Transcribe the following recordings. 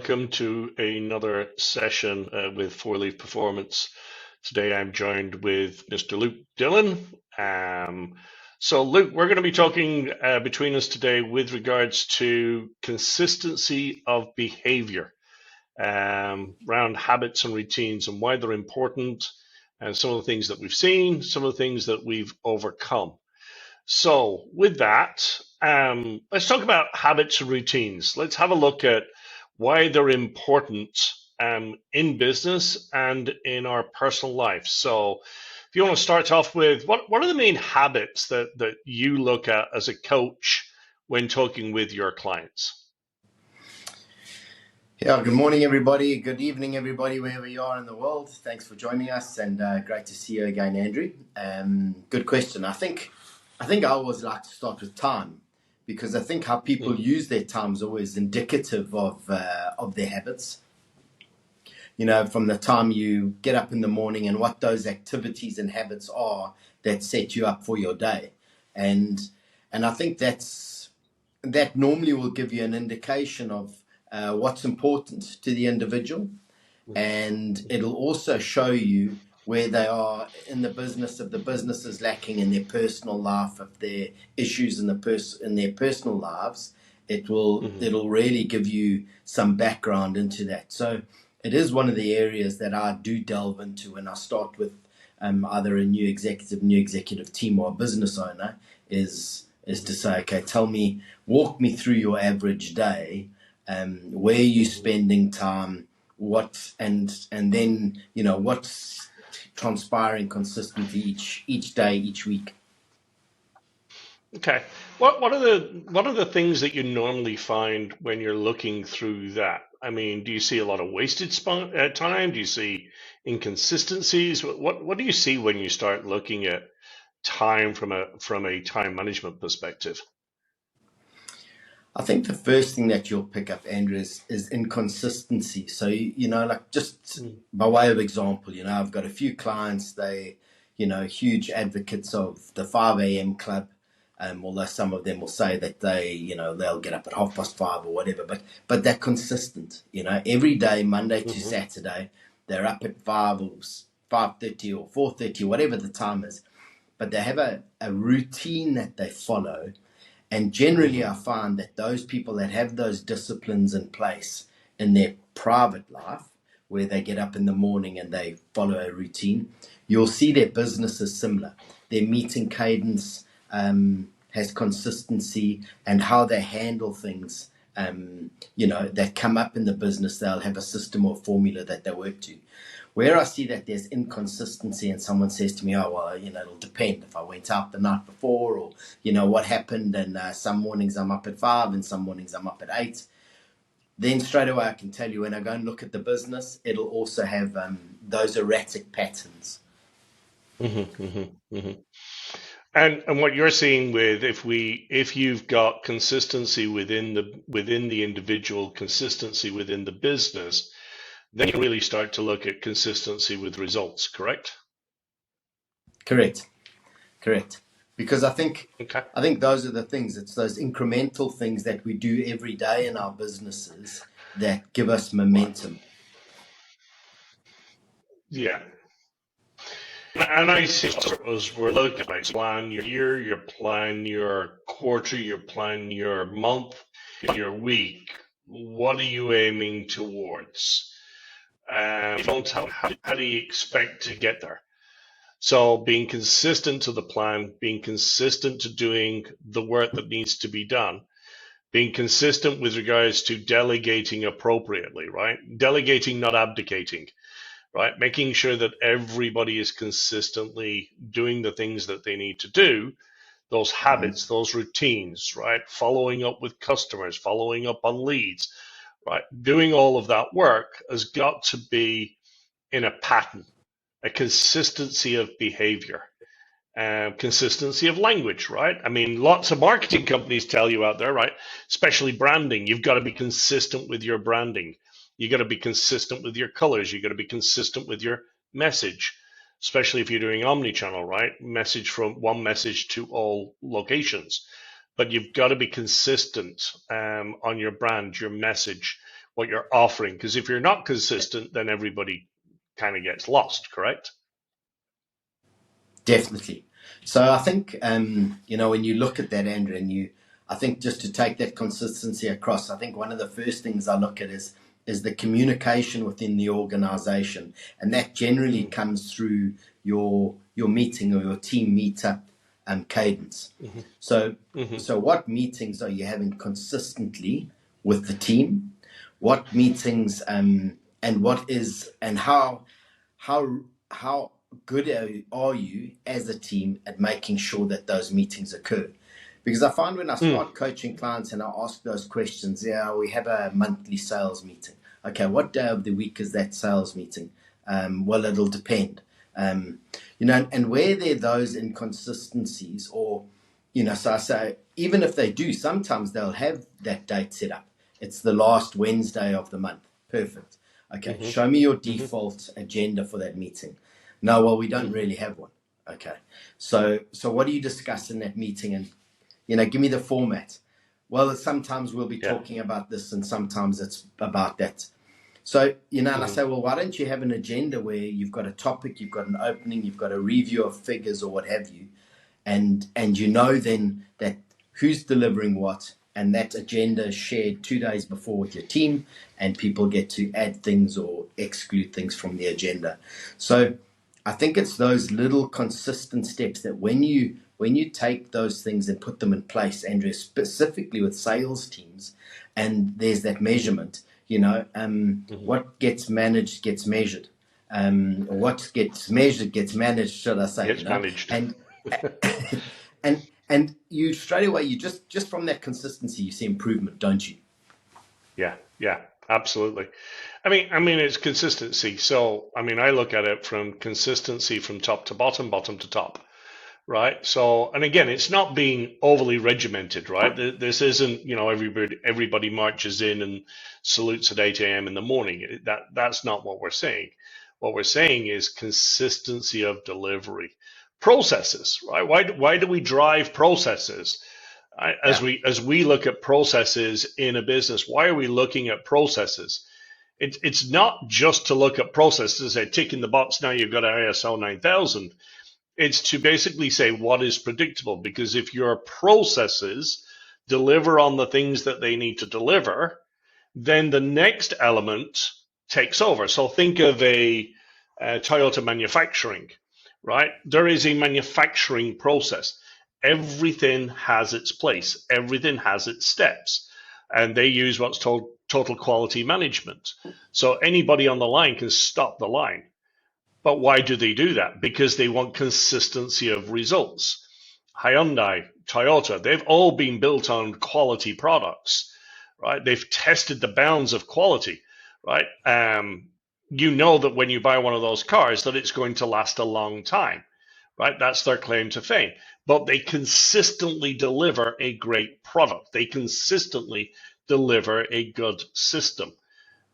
welcome to another session with Four Leaf Performance. Today I'm joined with Mr. Luke Dillon. So Luke, we're going to be talking between us today with regards to consistency of behavior around habits and routines and why they're important, and some of the things that we've seen, some of the things that we've overcome. So with that, let's talk about habits and routines. Let's have a look at why they're important in business and in our personal life. So if you want to start off with, what are the main habits that you look at as a coach when talking with your clients? Yeah, good morning, everybody. Good evening, everybody, wherever you are in the world. Thanks for joining us, and great to see you again, Andrew. Good question. I think I always like to start with time, because I think how people use their time is always indicative of their habits. You know, from the time you get up in the morning and what those activities and habits are that set you up for your day, and I think that normally will give you an indication of what's important to the individual, and it'll also show you where they are in the business, if the business is lacking in their personal life, if there are issues in their personal lives. It'll really give you some background into that. So it is one of the areas that I do delve into when I start with either a new executive team or a business owner, is to say, okay, walk me through your average day, where are you spending time, and then, you know, what's transpiring consistently each day, each week. Okay. What are the things that you normally find when you're looking through that? I mean, do you see a lot of wasted time? Do you see inconsistencies? What do you see when you start looking at time from a time management perspective? I think the first thing that you'll pick up, Andrew, is inconsistency. So, you know, like, just by way of example, you know, I've got a few clients, they, you know, huge advocates of the 5 a.m. club. Although some of them will say that they'll get up at 5:30 or whatever, but they're consistent. You know, every day, Monday to Saturday, they're up at 5 or 5:30 or 4:30, whatever the time is. But they have a routine that they follow. And generally, I find that those people that have those disciplines in place in their private life, where they get up in the morning and they follow a routine, you'll see their business is similar. Their meeting cadence has consistency, and how they handle things, that come up in the business, they'll have a system or formula that they work to. Where I see that there's inconsistency and someone says to me, oh, well, you know, it'll depend if I went out the night before, or, you know, what happened, and some mornings I'm up at 5 and some mornings I'm up at 8. Then straight away I can tell you, when I go and look at the business, it'll also have those erratic patterns. And what you're seeing with, if you've got consistency within the individual, consistency within the business, then you really start to look at consistency with results, correct? Correct. Because I think those are the things. It's those incremental things that we do every day in our businesses that give us momentum. Yeah. And I see, as we're looking at, plan your year, you plan your quarter, you plan your month, your week. What are you aiming towards? How do you expect to get there? So being consistent to the plan, being consistent to doing the work that needs to be done, being consistent with regards to delegating appropriately, right? Delegating, not abdicating. Right, making sure that everybody is consistently doing the things that they need to do, those habits, those routines, right? Following up with customers, following up on leads, right? Doing all of that work has got to be in a pattern, a consistency of behavior, consistency of language, right? I mean, lots of marketing companies tell you out there, right? Especially branding, you've got to be consistent with your branding. You got to be consistent with your colors. You got to be consistent with your message, especially if you're doing omni-channel, right? One message to all locations. But you've got to be consistent on your brand, your message, what you're offering. Because if you're not consistent, then everybody kind of gets lost, correct? Definitely. So I think, when you look at that, Andrew, I think just to take that consistency across, I think one of the first things I look at is the communication within the organization. And that generally comes through your meeting or your team meetup cadence. Mm-hmm. So, Mm-hmm. so what meetings are you having consistently with the team? What meetings, and how good are you as a team at making sure that those meetings occur? Because I find when I start coaching clients and I ask those questions, we have a monthly sales meeting. Okay, what day of the week is that sales meeting? Well, it'll depend. And where there are those inconsistencies, or, so I say, even if they do, sometimes they'll have that date set up. It's the last Wednesday of the month. Perfect. Okay, show me your default agenda for that meeting. No, well, we don't really have one. Okay, so what do you discuss in that meeting? And give me the format. Well, sometimes we'll be talking about this, and sometimes it's about that. So and I say, well, why don't you have an agenda where you've got a topic, you've got an opening, you've got a review of figures or what have you, and then that who's delivering what. And that agenda is shared 2 days before with your team, and people get to add things or exclude things from the agenda. So I think it's those little consistent steps that when you take those things and put them in place, Andrea, specifically with sales teams, and there's that measurement, what gets managed gets measured. What gets measured gets managed, should I say? Gets managed. And you straight away, you just from that consistency, you see improvement, don't you? Yeah, absolutely. I mean, it's consistency. So, I look at it from consistency from top to bottom, bottom to top, right? So, and again, it's not being overly regimented, right? This isn't, everybody marches in and salutes at 8 a.m. in the morning. That's not what we're saying. What we're saying is consistency of delivery. Processes, right? Why do we drive processes? As we look at processes in a business, why are we looking at processes? It's not just to look at processes, say tick in the box, now you've got an ISO 9000. It's to basically say what is predictable, because if your processes deliver on the things that they need to deliver, then the next element takes over. So think of a Toyota manufacturing, right? There is a manufacturing process. Everything has its place. Everything has its steps. And they use what's called total quality management. So anybody on the line can stop the line. But why do they do that? Because they want consistency of results. Hyundai, Toyota, they've all been built on quality products, right? They've tested the bounds of quality, right? That when you buy one of those cars, that it's going to last a long time, right? That's their claim to fame. But they consistently deliver a great product. They consistently deliver a good system.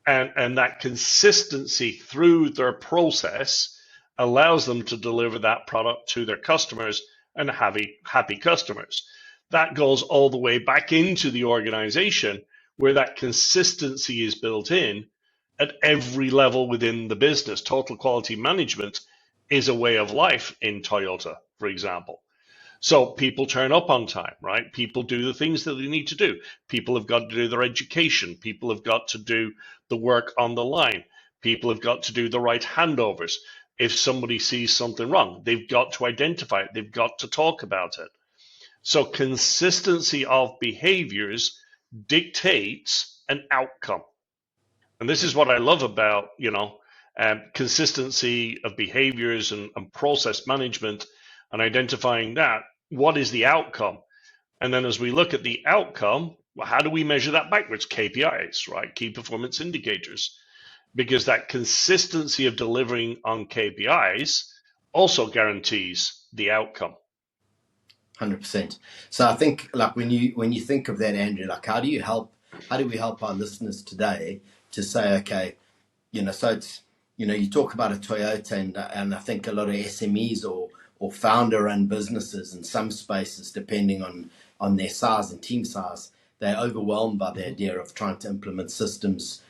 And that consistency through their process allows them to deliver that product to their customers and happy customers. That goes all the way back into the organization, where that consistency is built in at every level within the business. Total quality management is a way of life in Toyota, for example. So people turn up on time, right? People do the things that they need to do. People have got to do their education. People have got to do the work on the line. People have got to do the right handovers. If somebody sees something wrong, they've got to identify it. They've got to talk about it. So consistency of behaviors dictates an outcome. And this is what I love about, consistency of behaviors and process management, and identifying that. What is the outcome? And then as we look at the outcome, how do we measure that backwards? KPIs, right? Key performance indicators. Because that consistency of delivering on KPIs also guarantees the outcome. 100%. So I think, like, when you think of that, Andrew, like, how do we help our listeners today to say, okay, so it's, you talk about a Toyota, and I think a lot of SMEs or founder-run businesses in some spaces, depending on their size and team size, they're overwhelmed by the idea of trying to implement systems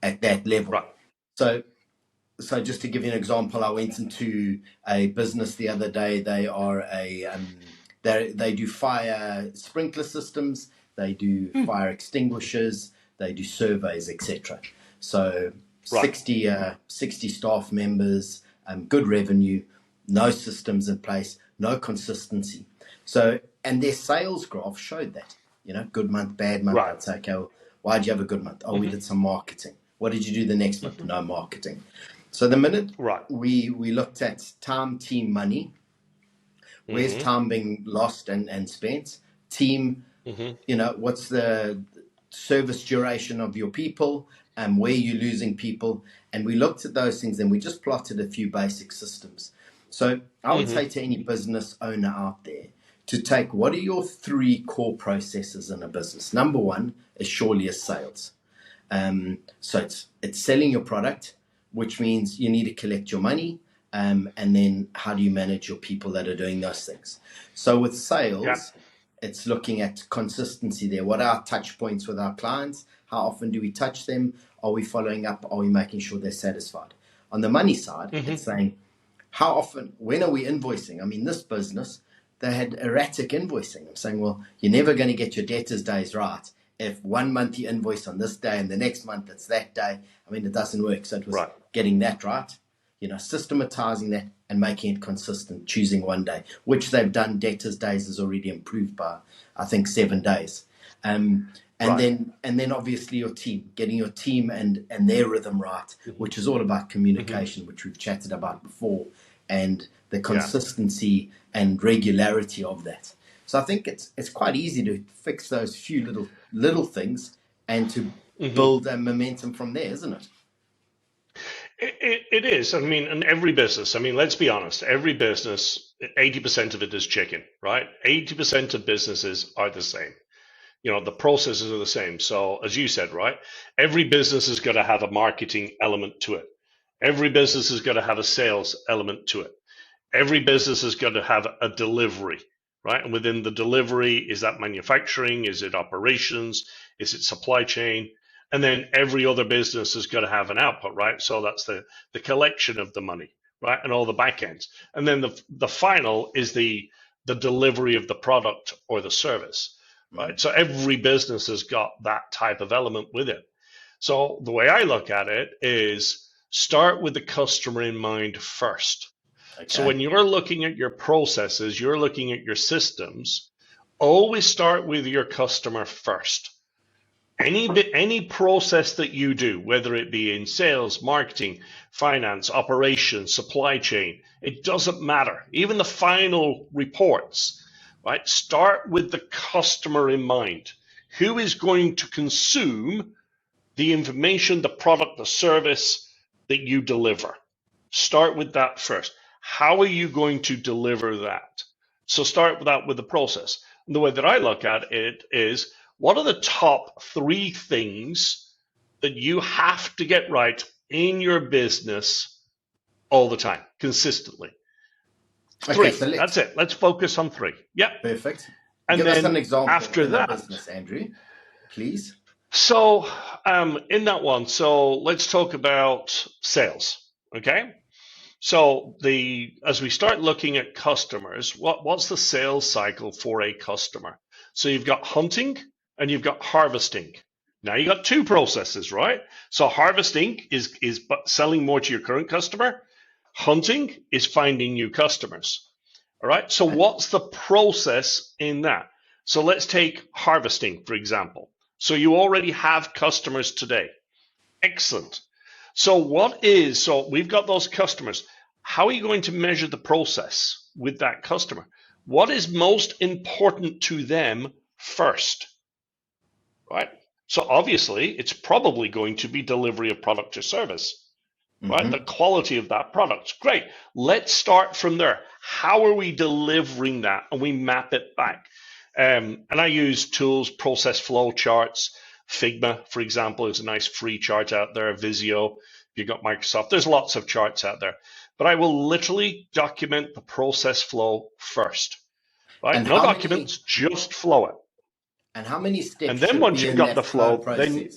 at that level. Right. So just to give you an example, I went into a business the other day. They are they do fire sprinkler systems, they do fire extinguishers, they do surveys, etc. So Right. 60 staff members, good revenue, no systems in place, no consistency. So, and their sales graph showed that, good month, bad month. Right. I'd say, okay, well, why did you have a good month? Oh, we did some marketing. What did you do the next month? No marketing. So the minute Right. we looked at time, team, money, where's time being lost and spent? Team, what's the service duration of your people, and where you're losing people. And we looked at those things and we just plotted a few basic systems. So I would say to any business owner out there to take, what are your 3 core processes in a business? Number 1 is surely sales. So it's selling your product, which means you need to collect your money. And then how do you manage your people that are doing those things? So with sales, it's looking at consistency there. What are our touch points with our clients? How often do we touch them? Are we following up? Are we making sure they're satisfied? On the money side, it's saying, how often, when are we invoicing? I mean, this business, they had erratic invoicing. I'm saying, well, you're never going to get your debtors days right if 1 month you invoice on this day and the next month it's that day. I mean, it doesn't work. So it was getting that right, systematizing that and making it consistent, choosing one day, which they've done. Debtors days is already improved by, I think, 7 days. And then obviously your team, getting your team and their rhythm right, which is all about communication, which we've chatted about before, and the consistency and regularity of that. So I think it's quite easy to fix those few little things and to build a momentum from there, isn't it? It is. I mean, in every business, I mean, let's be honest, every business, 80% of it is chicken, right? 80% of businesses are the same. The processes are the same. So as you said, right, every business has got to have a marketing element to it. Every business has got to have a sales element to it. Every business has got to have a delivery, right? And within the delivery, is that manufacturing? Is it operations? Is it supply chain? And then every other business has got to have an output, right? So that's the collection of the money, right? And all the back ends. And then the final is the delivery of the product or the service, right? So every business has got that type of element with it. So the way I look at it is start with the customer in mind first. Okay. So when you're looking at your processes, you're looking at your systems, always start with your customer first. Any process that you do, whether it be in sales, marketing, finance, operations, supply chain, it doesn't matter. Even the final reports, right? Start with the customer in mind. Who is going to consume the information, the product, the service that you deliver? Start with that first. How are you going to deliver that? So start with that with the process. And the way that I look at it is, what are the top 3 things that you have to get right in your business all the time, consistently? 3. So that's it. Let's focus on 3. Yeah. Perfect. And give us an example after that, business, Andrew, please. So in that one, so let's talk about sales. Okay. So as we start looking at customers, what's the sales cycle for a customer? So you've got hunting and you've got harvesting. Now you got 2 processes, right? So harvesting is selling more to your current customer. Hunting is finding new customers. All right. So what's the process in that? So let's take harvesting, for example. So you already have customers today. Excellent. So we've got those customers. How are you going to measure the process with that customer? What is most important to them first? Right? So obviously, it's probably going to be delivery of product or service, right? The quality of that product. Great. Let's start from there. How are we delivering that? And we map it back. And I use tools, process flow charts. Figma, for example, is a nice free chart out there. Visio, if you've got Microsoft, there's lots of charts out there. But I will literally document the process flow first. Right? And no documents, just flow it. And how many steps? And then once you've got the flow, then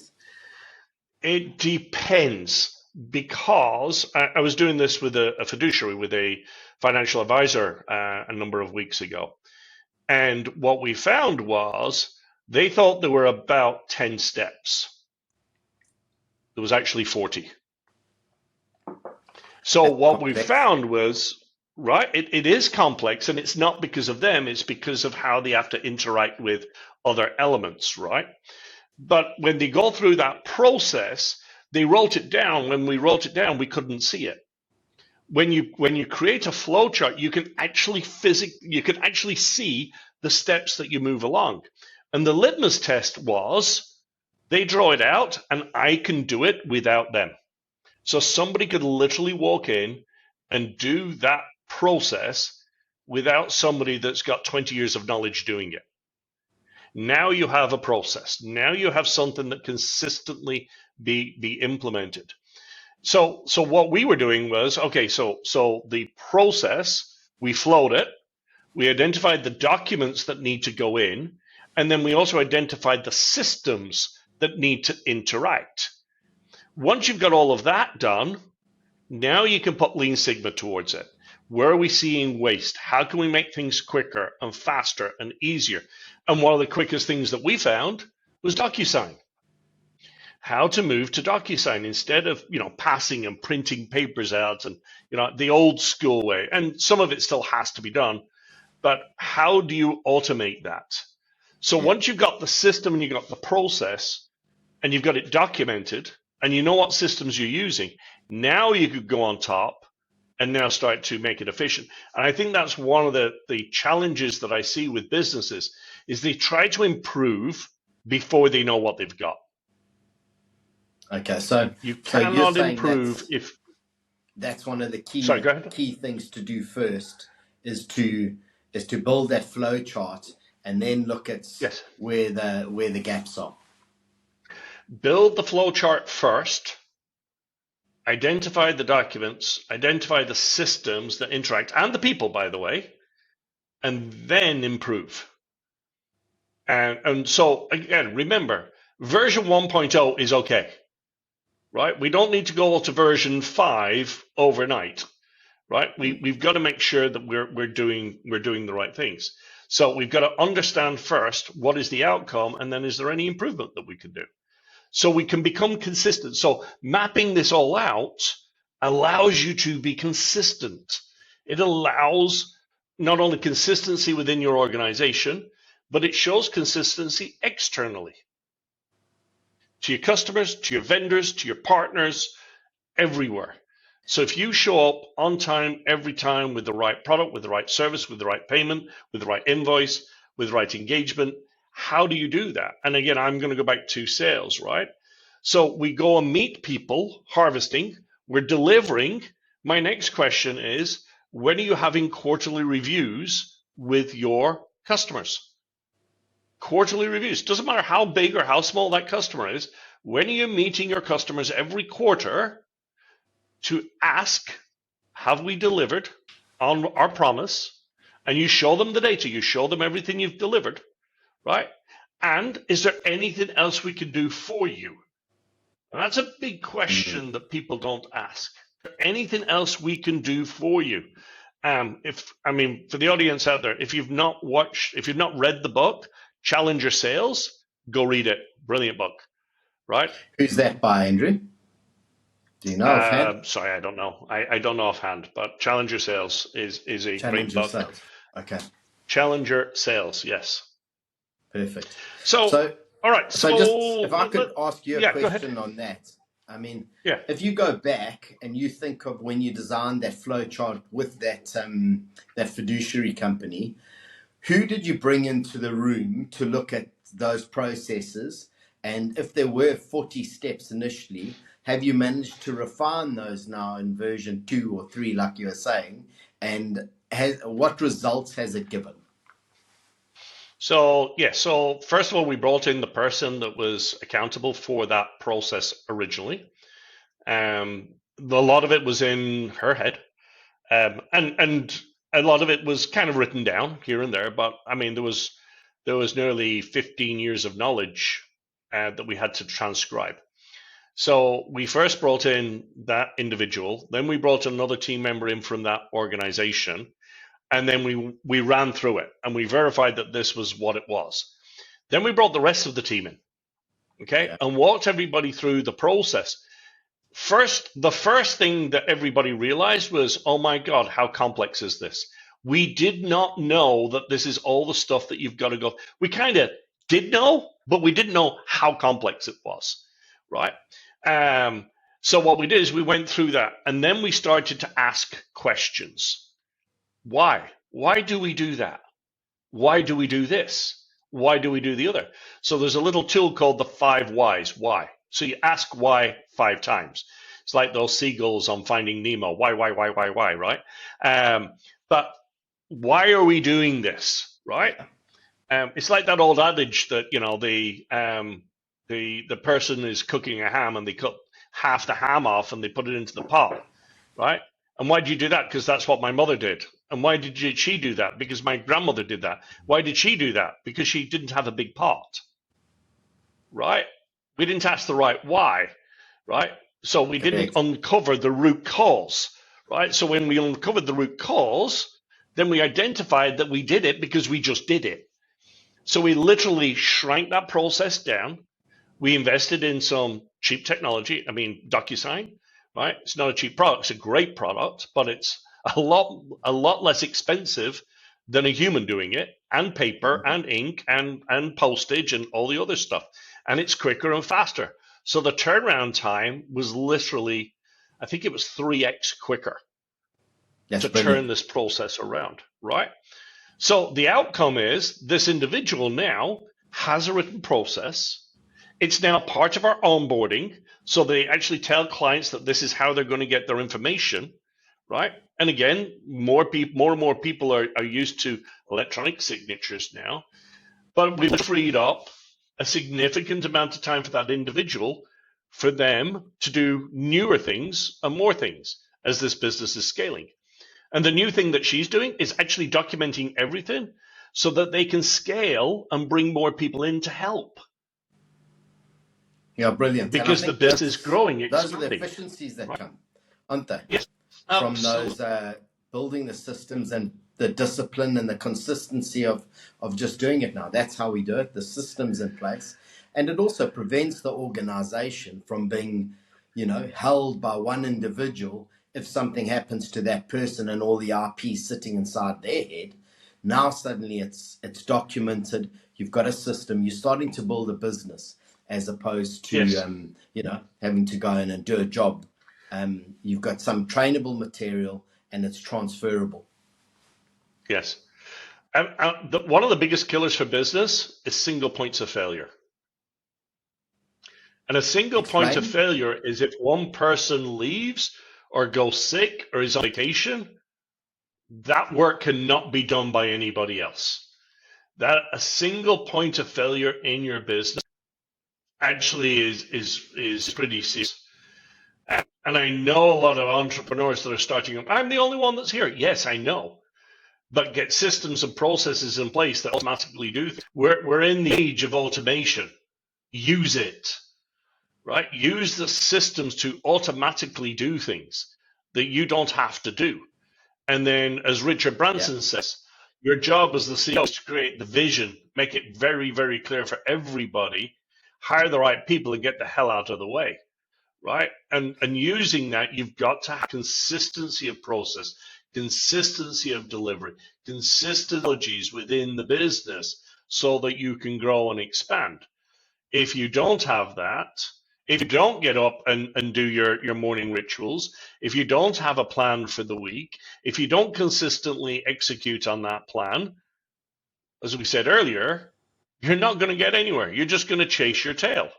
It depends, because I was doing this with a fiduciary, with a financial advisor a number of weeks ago. And what we found was they thought there were about 10 steps. There was actually 40. So That's what we complex. found was, right, it is complex, and it's not because of them, it's because of how they have to interact with other elements, right? But when they go through that process, they wrote it down. When we wrote it down, we couldn't see it. When you create a flow chart, you can actually see the steps that you move along. And the litmus test was they draw it out, and I can do it without them. So somebody could literally walk in and do that process without somebody that's got 20 years of knowledge doing it. Now you have a process. Now you have something that consistently be implemented. So what we were doing was, okay, so the process, we flowed it, we identified the documents that need to go in, and then we also identified the systems that need to interact. Once you've got all of that done, now you can put Lean Sigma towards it. Where are we seeing waste? How can we make things quicker and faster and easier? And one of the quickest things that we found was DocuSign. How to move to DocuSign instead of, passing and printing papers out and, the old school way. And some of it still has to be done, but how do you automate that? So Yeah. once you've got the system and you've got the process and you've got it documented and you know what systems you're using, now you could go on top and now start to make it efficient. And I think that's one of the challenges that I see with businesses is they try to improve before they know what they've got. Okay, so You you're cannot saying improve if. that's one of the Sorry, go ahead. key things to do first is to build that flow chart and then look at Yes. where the gaps are. Build the flow chart first, identify the documents, identify the systems that interact, and the people, by the way, and then improve. And so, again, remember, version 1.0 is okay, right? We don't need to go to version 5 overnight, right? We've got to make sure that we're doing the right things. So we've got to understand first what is the outcome, and then is there any improvement that we can do? So we can become consistent. So mapping this all out allows you to be consistent. It allows not only consistency within your organization, but it shows consistency externally to your customers, to your vendors, to your partners, everywhere. So if you show up on time, every time, with the right product, with the right service, with the right payment, with the right invoice, with the right engagement, how do you do that? And again, I'm going to go back to sales, right? So we go and meet people harvesting, we're delivering. My next question is, when are you having quarterly reviews with your customers? Quarterly reviews. Doesn't matter how big or how small that customer is. When are you meeting your customers every quarter to ask, have we delivered on our promise? And you show them the data, you show them everything you've delivered, right? And is there anything else we can do for you? And that's a big question that people don't ask. Anything else we can do for you? For the audience out there, if you've not read the book, Challenger Sales, go read it. Brilliant book, right? Who's that by, Andrew? Do you know offhand? Sorry, I don't know. I don't know offhand, but Challenger Sales is a great book. Sales. Okay. Challenger Sales, yes. Perfect. So all right. So just if I could ask you a question on that. I mean, yeah. If you go back and you think of when you designed that flow chart with that fiduciary company, who did you bring into the room to look at those processes? And if there were 40 steps initially, have you managed to refine those now in version 2 or 3, like you were saying? And what results has it given? So first of all, we brought in the person that was accountable for that process originally. A lot of it was in her head, and a lot of it was kind of written down here and there. But I mean, there was nearly 15 years of knowledge that we had to transcribe. So we first brought in that individual, then we brought another team member in from that organization, and then we ran through it and we verified that this was what it was. Then we brought the rest of the team in, okay, and walked everybody through the process. The first thing that everybody realized was, oh my God, how complex is this? We did not know that this is all the stuff that you've got to go. We kind of did know, but we didn't know how complex it was, right? So what we did is we went through that, and then we started to ask questions. Why? Why do we do that? Why do we do this? Why do we do the other? So there's a little tool called the 5 whys. Why? So you ask why 5 times. It's like those seagulls on Finding Nemo. Why, right? But why are we doing this, right? It's like that old adage that, you know, the person is cooking a ham and they cut half the ham off and they put it into the pot, right? And why do you do that? Because that's what my mother did. And why did she do that? Because my grandmother did that. Why did she do that? Because she didn't have a big pot, right? We didn't ask the right why, right? So we didn't uncover the root cause, right? So when we uncovered the root cause, then we identified that we did it because we just did it. So we literally shrank that process down. We invested in some cheap technology. I mean, DocuSign, right? It's not a cheap product. It's a great product, but it's a lot less expensive than a human doing it, and paper and ink and postage and all the other stuff. And it's quicker and faster. So the turnaround time was literally, I think it was 3x quicker to turn this process around, right? So the outcome is this individual now has a written process. It's now part of our onboarding. So they actually tell clients that this is how they're going to get their information, right? And again, more and more people are used to electronic signatures now. But we've freed up a significant amount of time for that individual, for them to do newer things and more things as this business is scaling. And the new thing that she's doing is actually documenting everything so that they can scale and bring more people in to help. Yeah, brilliant. Because the business is growing, expanding. Those are the efficiencies that come, aren't they? Yes, from those building the systems and the discipline and the consistency of just doing it now. That's how we do it, the systems in place. And it also prevents the organization from being, you know, held by one individual. If something happens to that person and all the IP sitting inside their head, now suddenly it's documented. You've got a system. You're starting to build a business as opposed to, you know, having to go in and do a job. You've got some trainable material and it's transferable. Yes. One of the biggest killers for business is single points of failure. And a single point of failure is if one person leaves or goes sick or is on vacation, that work cannot be done by anybody else. That a single point of failure in your business actually is pretty serious. And I know a lot of entrepreneurs that are starting up. I'm the only one that's here. Yes, I know. But get systems and processes in place that automatically do things. We're in the age of automation. Use it, right? Use the systems to automatically do things that you don't have to do. And then, as Richard Branson says, your job as the CEO is to create the vision, make it very, very clear for everybody, hire the right people and get the hell out of the way, right? And using that, you've got to have consistency of process, consistency of delivery, consistencies within the business so that you can grow and expand. If you don't have that, if you don't get up and do your morning rituals, if you don't have a plan for the week, if you don't consistently execute on that plan, as we said earlier, you're not going to get anywhere. You're just going to chase your tail.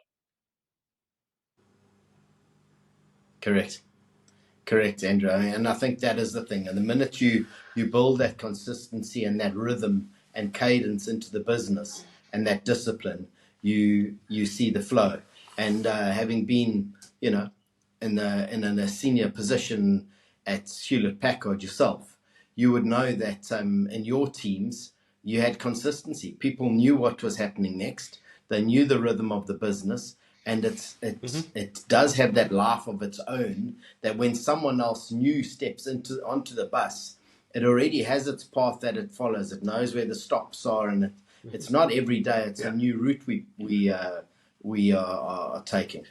Correct, Andrew. And I think that is the thing. And the minute you build that consistency and that rhythm and cadence into the business and that discipline, you see the flow. And having been, you know, in a senior position at Hewlett Packard yourself, you would know that in your teams, you had consistency. People knew what was happening next. They knew the rhythm of the business, and Hmm. it does have that life of its own. That when someone else new steps onto the bus, it already has its path that it follows. It knows where the stops are, and it's not every day. It's a Yeah. new route we are taking.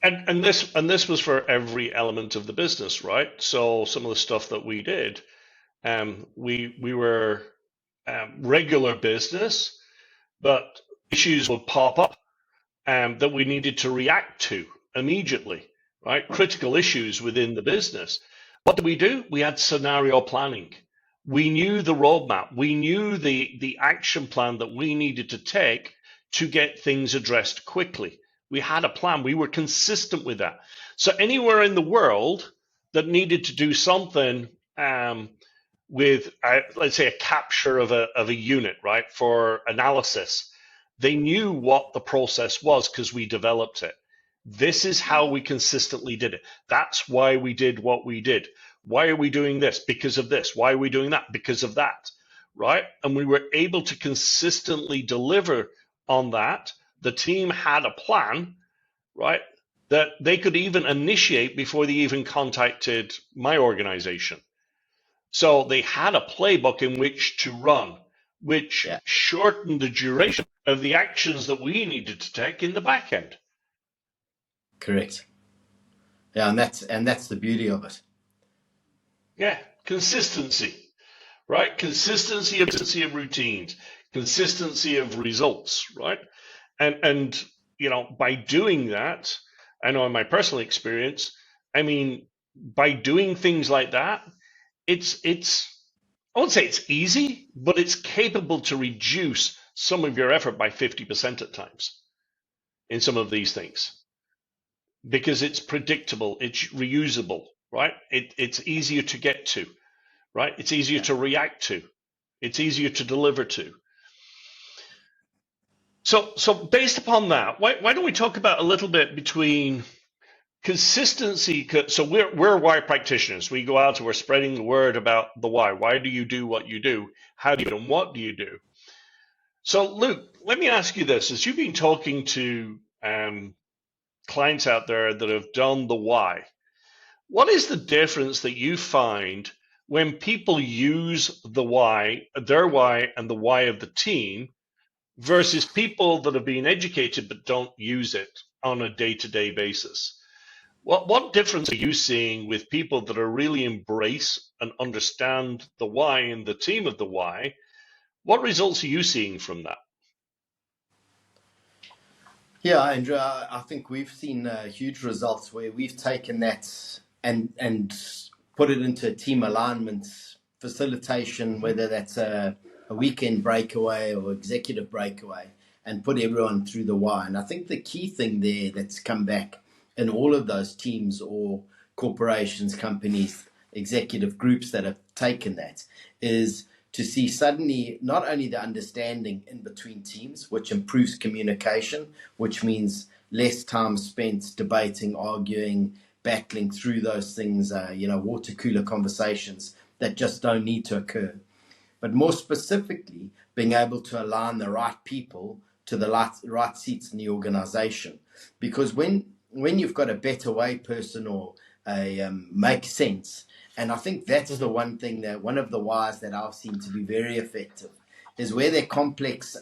And this was for every element of the business, right? So some of the stuff that we did, we were regular business, but issues would pop up that we needed to react to immediately, right? Critical issues within the business. What did we do? We had scenario planning. We knew the roadmap. We knew the action plan that we needed to take to get things addressed quickly. We had a plan. We were consistent with that. So anywhere in the world that needed to do something with, let's say, a capture of a unit, right, for analysis, they knew what the process was because we developed it. This is how we consistently did it. That's why we did what we did. Why are we doing this? Because of this. Why are we doing that? Because of that, right? And we were able to consistently deliver on that. The team had a plan, right, that they could even initiate before they even contacted my organization. So they had a playbook in which to run, which Yeah, shortened the duration of the actions that we needed to take in the back end. correct. Yeah, and that's the beauty of it. Yeah, consistency, right? Consistency of routines, consistency of results, right? And by doing that, I know in my personal experience, I mean, by doing things like that, it's I won't say it's easy, but it's capable to reduce some of your effort by 50% at times in some of these things because it's predictable, it's reusable, right? It's easier to get to, right? It's easier Yeah. to react to, it's easier to deliver to. So based upon that, why don't we talk about a little bit between consistency? So we're why practitioners. We go out and we're spreading the word about the why. Why do you do what you do? How do you do and what do you do? So Luke, let me ask you this: as you've been talking to clients out there that have done the why, what is the difference that you find when people use the why, their why, and the why of the team, versus people that have been educated but don't use it on a day-to-day basis? What difference are you seeing with people that are really embrace and understand the why and the team of the why? What results are you seeing from that? Yeah, Andrew, I think we've seen huge results where we've taken that and put it into team alignment facilitation, Hmm. whether that's a weekend breakaway or executive breakaway, and put everyone through the why. And I think the key thing there that's come back in all of those teams or corporations, companies, executive groups that have taken that is to see suddenly not only the understanding in between teams, which improves communication, which means less time spent debating, arguing, battling through those things, water cooler conversations that just don't need to occur. But more specifically, being able to align the right people to the right seats in the organization. Because when you've got a better way person or a make sense, and I think that's the Hmm. one thing that one of the whys that I've seen to be very effective is where they're complex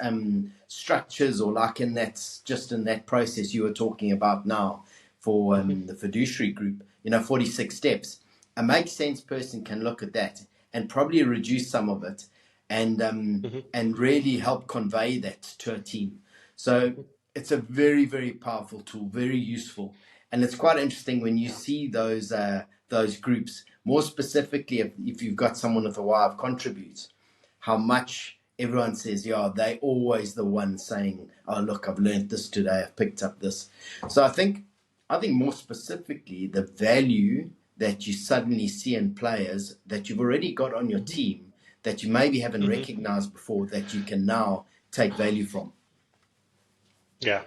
structures or like in that process you were talking about now for Hmm. the fiduciary group, 46 steps. A make sense person can look at that and probably reduce some of it Hmm. and really help convey that to a team. So it's a very, very powerful tool, very useful. And it's quite interesting when you see those groups, more specifically if you've got someone with a why of contributes, how much everyone says, yeah, they always the one saying, oh, look, I've learned this today, I've picked up this. So I think more specifically, the value that you suddenly see in players that you've already got on your team that you maybe haven't Hmm. recognized before that you can now take value from. Yeah.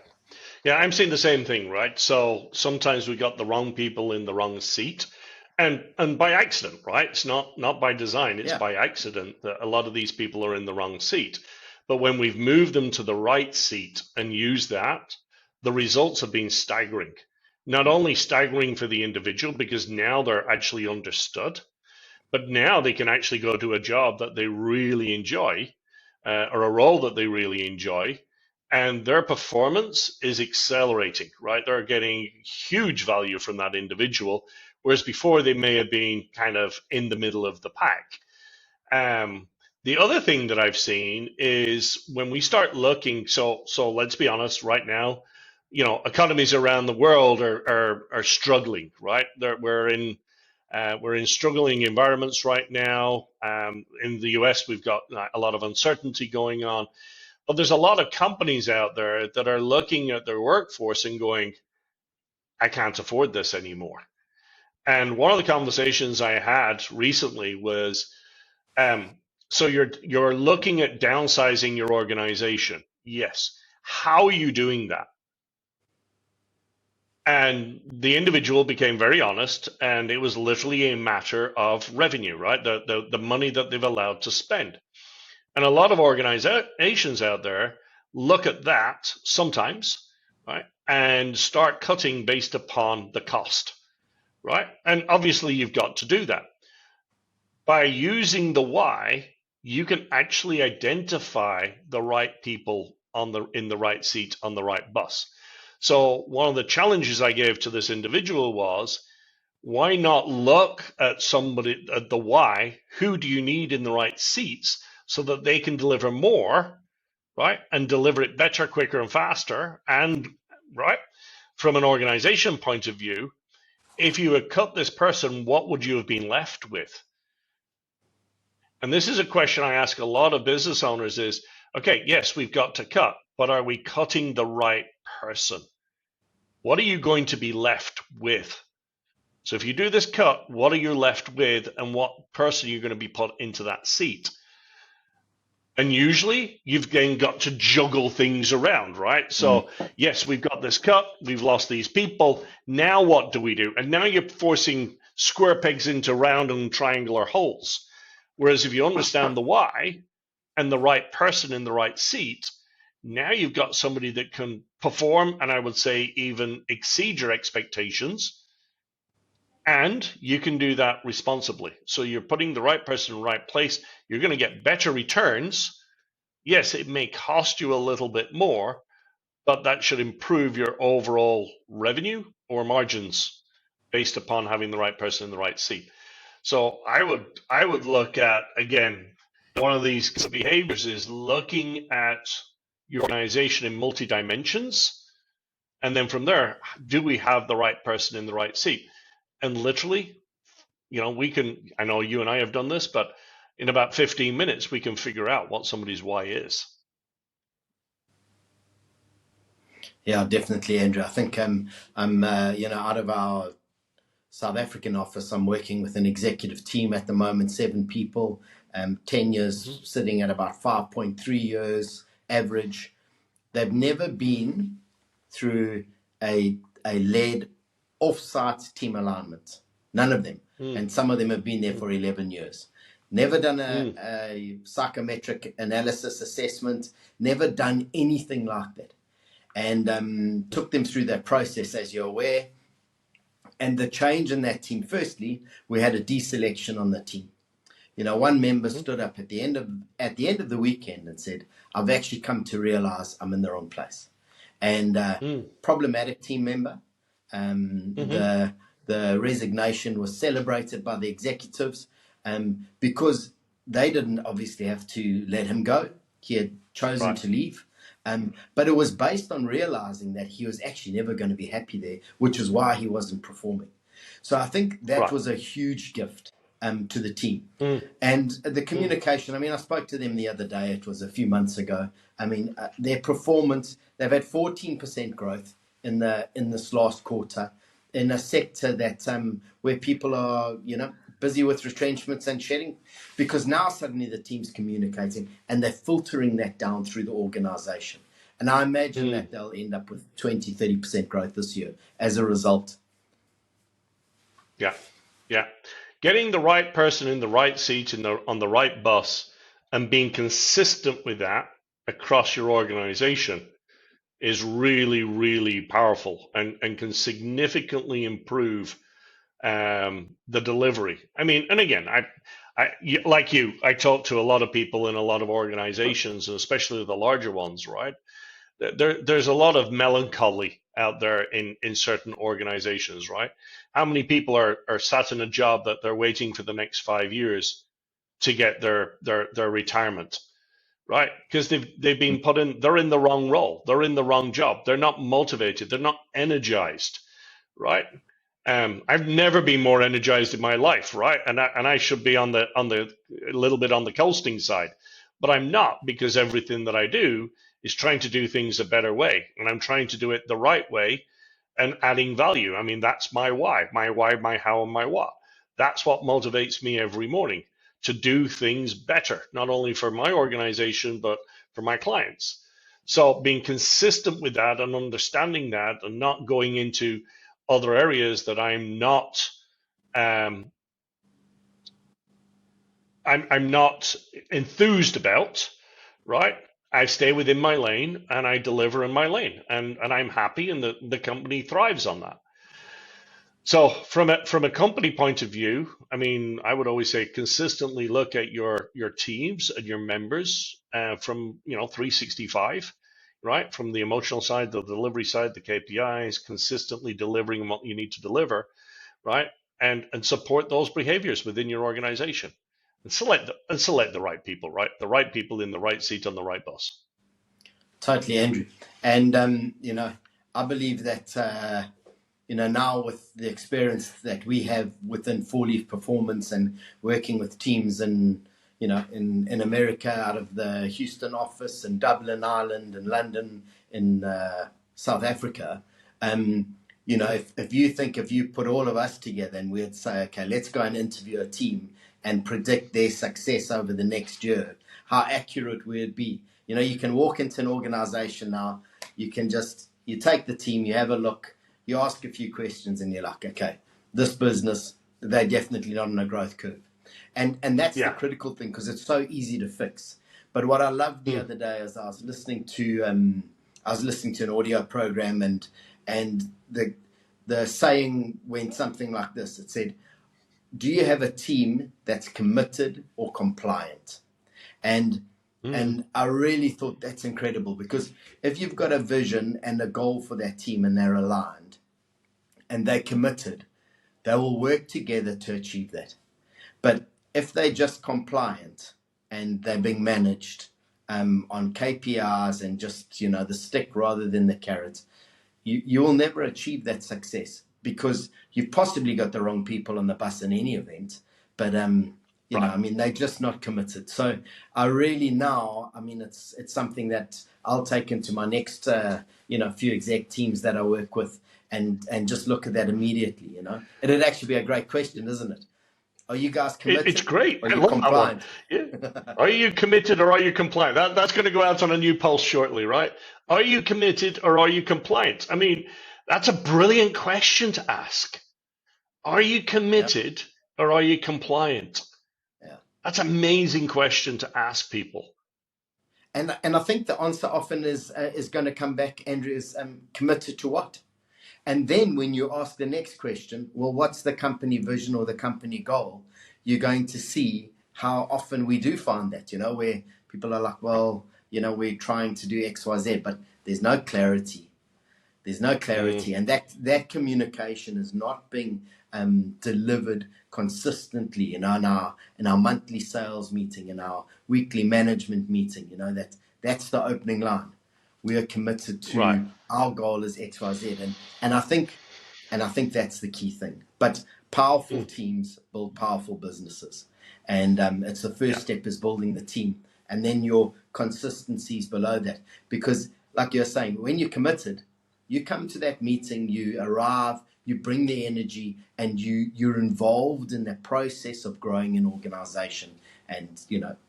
Yeah, I'm seeing the same thing, right? So sometimes we got the wrong people in the wrong seat. And by accident, right? It's not by design, it's Yeah, by accident that a lot of these people are in the wrong seat. But when we've moved them to the right seat and used that, the results have been staggering. Not only staggering for the individual because now they're actually understood, but now they can actually go to a job that they really enjoy, or a role that they really enjoy, and their performance is accelerating, right? They're getting huge value from that individual, whereas before they may have been kind of in the middle of the pack. The other thing that I've seen is when we start looking, so let's be honest, right now, economies around the world are struggling, right? We're in struggling environments right now. In the US, we've got a lot of uncertainty going on, but there's a lot of companies out there that are looking at their workforce and going, I can't afford this anymore. And one of the conversations I had recently was, so you're looking at downsizing your organization. Yes. How are you doing that? And the individual became very honest, and it was literally a matter of revenue, right? The money that they've allowed to spend. And a lot of organizations out there look at that sometimes, right, and start cutting based upon the cost, right? And obviously you've got to do that. By using the why, you can actually identify the right people in the right seat on the right bus. So one of the challenges I gave to this individual was, why not look at somebody at the why? Who do you need in the right seats so that they can deliver more, right? And deliver it better, quicker, and faster. And right, from an organization point of view, if you had cut this person, what would you have been left with? And this is a question I ask a lot of business owners is, okay, yes, we've got to cut, but are we cutting the right person? What are you going to be left with? So if you do this cut, what are you left with, and what person are you going to be put into that seat? And usually you've then got to juggle things around, right? So yes, we've got this cut, we've lost these people. Now what do we do? And now you're forcing square pegs into round and triangular holes. Whereas if you understand the why and the right person in the right seat, now you've got somebody that can perform, and I would say even exceed your expectations, and you can do that responsibly. So you're putting the right person in the right place. You're going to get better returns. Yes, it may cost you a little bit more, but that should improve your overall revenue or margins based upon having the right person in the right seat. So I would look at, again, one of these behaviors is looking at your organization in multi dimensions, and then from there, do we have the right person in the right seat? And literally, we can, I know you and I have done this, but in about 15 minutes, we can figure out what somebody's why is. Yeah, definitely, Andrew. I think I'm out of our South African office, I'm working with an executive team at the moment, 7 people, 10 years, sitting at about 5.3 years average. They've never been through a led off-site team alignment. None of them. And some of them have been there for 11 years. Never done a psychometric analysis assessment, never done anything like that. And took them through that process, as you're aware. And the change in that team, firstly, we had a deselection on the team. One member stood up at the end of the weekend and said, I've actually come to realize I'm in the wrong place. And problematic team member. The resignation was celebrated by the executives because they didn't obviously have to let him go. He had chosen to leave. But it was based on realizing that he was actually never going to be happy there, which is why he wasn't performing. So I think that was a huge gift to the team. And the communication, I spoke to them the other day. It was a few months ago. Their performance, they've had 14% growth in this last quarter in a sector that where people are, busy with retrenchments and shedding, because now suddenly the team's communicating and they're filtering that down through the organization. And I imagine that they'll end up with 20-30% growth this year as a result. Yeah. Getting the right person in the right seat on the right bus and being consistent with that across your organization is really, really powerful and can significantly improve the delivery. I mean, and again, like you, I talk to a lot of people in a lot of organizations, and especially the larger ones, right? There's a lot of melancholy out there in certain organizations, right? How many people are sat in a job that they're waiting for the next 5 years to get their retirement, right? Because they've been put in, they're in the wrong role, they're in the wrong job, they're not motivated, they're not energized, right? I've never been more energized in my life, right? And I should be on the a little bit on the coasting side, but I'm not, because everything that I do is trying to do things a better way, and I'm trying to do it the right way and adding value. I mean, that's my why, my how, and my what. That's what motivates me every morning to do things better, not only for my organization, but for my clients. So being consistent with that and understanding that and not going into other areas that I'm not um, I'm not enthused about, right? I stay within my lane and I deliver in my lane, and I'm happy, and the company thrives on that. So from a company point of view, I mean, I would always say consistently look at your teams and your members from 365, right? From the emotional side, the delivery side, the KPIs, consistently delivering what you need to deliver, right? And support those behaviors within your organization, and select the right people, right? The right people in the right seat on the right bus. Totally, Andrew. And I believe that now with the experience that we have within Four Leaf Performance and working with teams in America, out of the Houston office, and Dublin, Ireland, and London, in South Africa, if you put all of us together and we'd say, okay, let's go and interview a team and predict their success over the next year, how accurate would it be? You can walk into an organization now, you take the team, you have a look, you ask a few questions, and you're like, okay, this business, they're definitely not on a growth curve. And that's the critical thing, because it's so easy to fix. But what I loved the other day is I was listening to an audio program, and the saying went something like this. It said, do you have a team that's committed or compliant? And I really thought that's incredible, because if you've got a vision and a goal for that team and they're aligned and they're committed, they will work together to achieve that. But if they're just compliant and they're being managed on KPIs and just the stick rather than the carrot, you will never achieve that success, because you've possibly got the wrong people on the bus in any event. But they're just not committed. So I really it's something that I'll take into my next few exec teams that I work with, and just look at that immediately. It'd actually be a great question, isn't it? Are you guys committed? It's great. Are I you love compliant? that one. Yeah. Are you committed or are you compliant? That's going to go out on a new post shortly, right? Are you committed or are you compliant? I mean, that's a brilliant question to ask. Are you committed or are you compliant? Yeah. That's an amazing question to ask people. And I think the answer often is going to come back, Andrew, is committed to what? And then when you ask the next question, well, what's the company vision or the company goal? You're going to see how often we do find that, where people are like, well, we're trying to do X, Y, Z, but there's no clarity. There's no clarity. And that communication is not being delivered consistently, in our monthly sales meeting, in our weekly management meeting. That's the opening line. We are committed to our goal is X, Y, Z, and I think that's the key thing. But powerful teams build powerful businesses, and it's the first step is building the team, and then your consistencies below that. Because, like you're saying, when you're committed, you come to that meeting, you arrive, you bring the energy, and you're involved in the process of growing an organization, and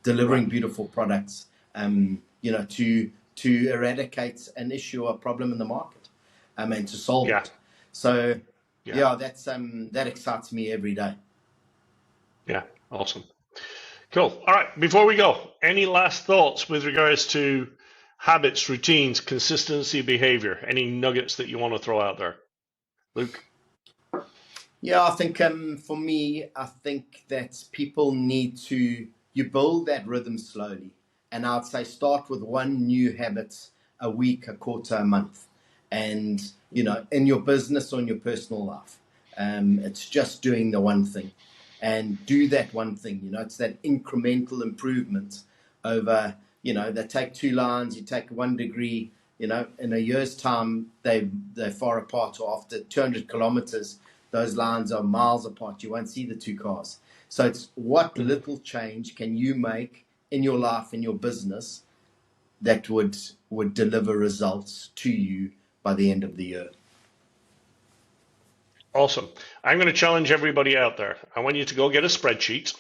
delivering beautiful products, to eradicate an issue or problem in the market, and to solve it. So, that's that excites me every day. Yeah, awesome. Cool. All right, before we go, any last thoughts with regards to Habits, routines, consistency, behavior. Any nuggets that you want to throw out there? Luke? Yeah, I think for me, I think that people need to, you build that rhythm slowly. And I'd say start with one new habit a week, a quarter, a month. And, you know, in your business or in your personal life, it's just doing the one thing and do that one thing. You know, it's that incremental improvement over, you know, they take 2 lines, you take 1 degree, you know, in a year's time, they're far apart, or after 200 kilometers, those lines are miles apart. You won't see the 2 cars. So it's what little change can you make in your life, in your business, that would deliver results to you by the end of the year. Awesome. I'm going to challenge everybody out there. I want you to go get a spreadsheet,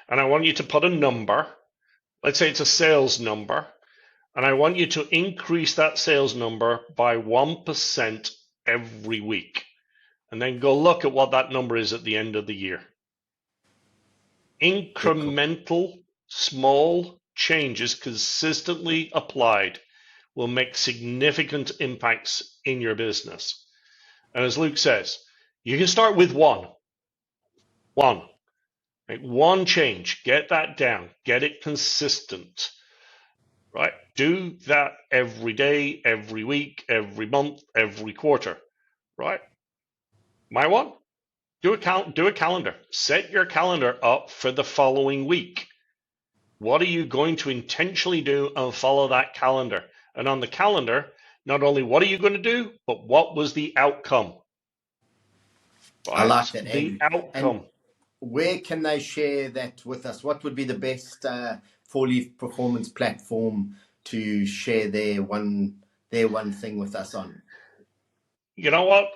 and I want you to put a number. Let's say it's a sales number, and I want you to increase that sales number by 1% every week. And then go look at what that number is at the end of the year. Incremental, small changes consistently applied will make significant impacts in your business. And as Luke says, you can start with one. Make one change, get that down, get it consistent, right? Do that every day, every week, every month, every quarter, right? My one, do a calendar. Set your calendar up for the following week. What are you going to intentionally do and follow that calendar? And on the calendar, not only what are you going to do, but what was the outcome? Right? I like that, The Andrew. outcome. And where can they share that with us? What would be the best 4Leaf performance platform to share their one thing with us on? You know what?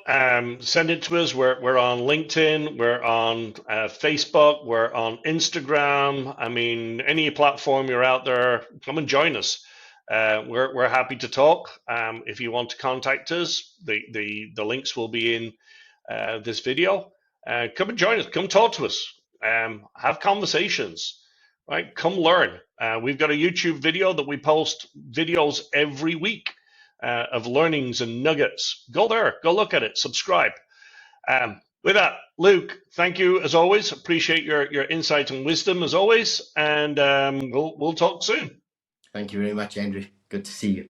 Send it to us. We're on LinkedIn. We're on Facebook. We're on Instagram. I mean, any platform you're out there, come and join us. We're happy to talk. If you want to contact us, the links will be in this video. Come and join us. Come talk to us. Have conversations. Right? Come learn. We've got a YouTube video that we post videos every week. Of learnings and nuggets. Go there, go look at it, subscribe. With that, Luke, thank you as always. Appreciate your insight and wisdom as always, and we'll talk soon. Thank you very much, Andrew. Good to see you.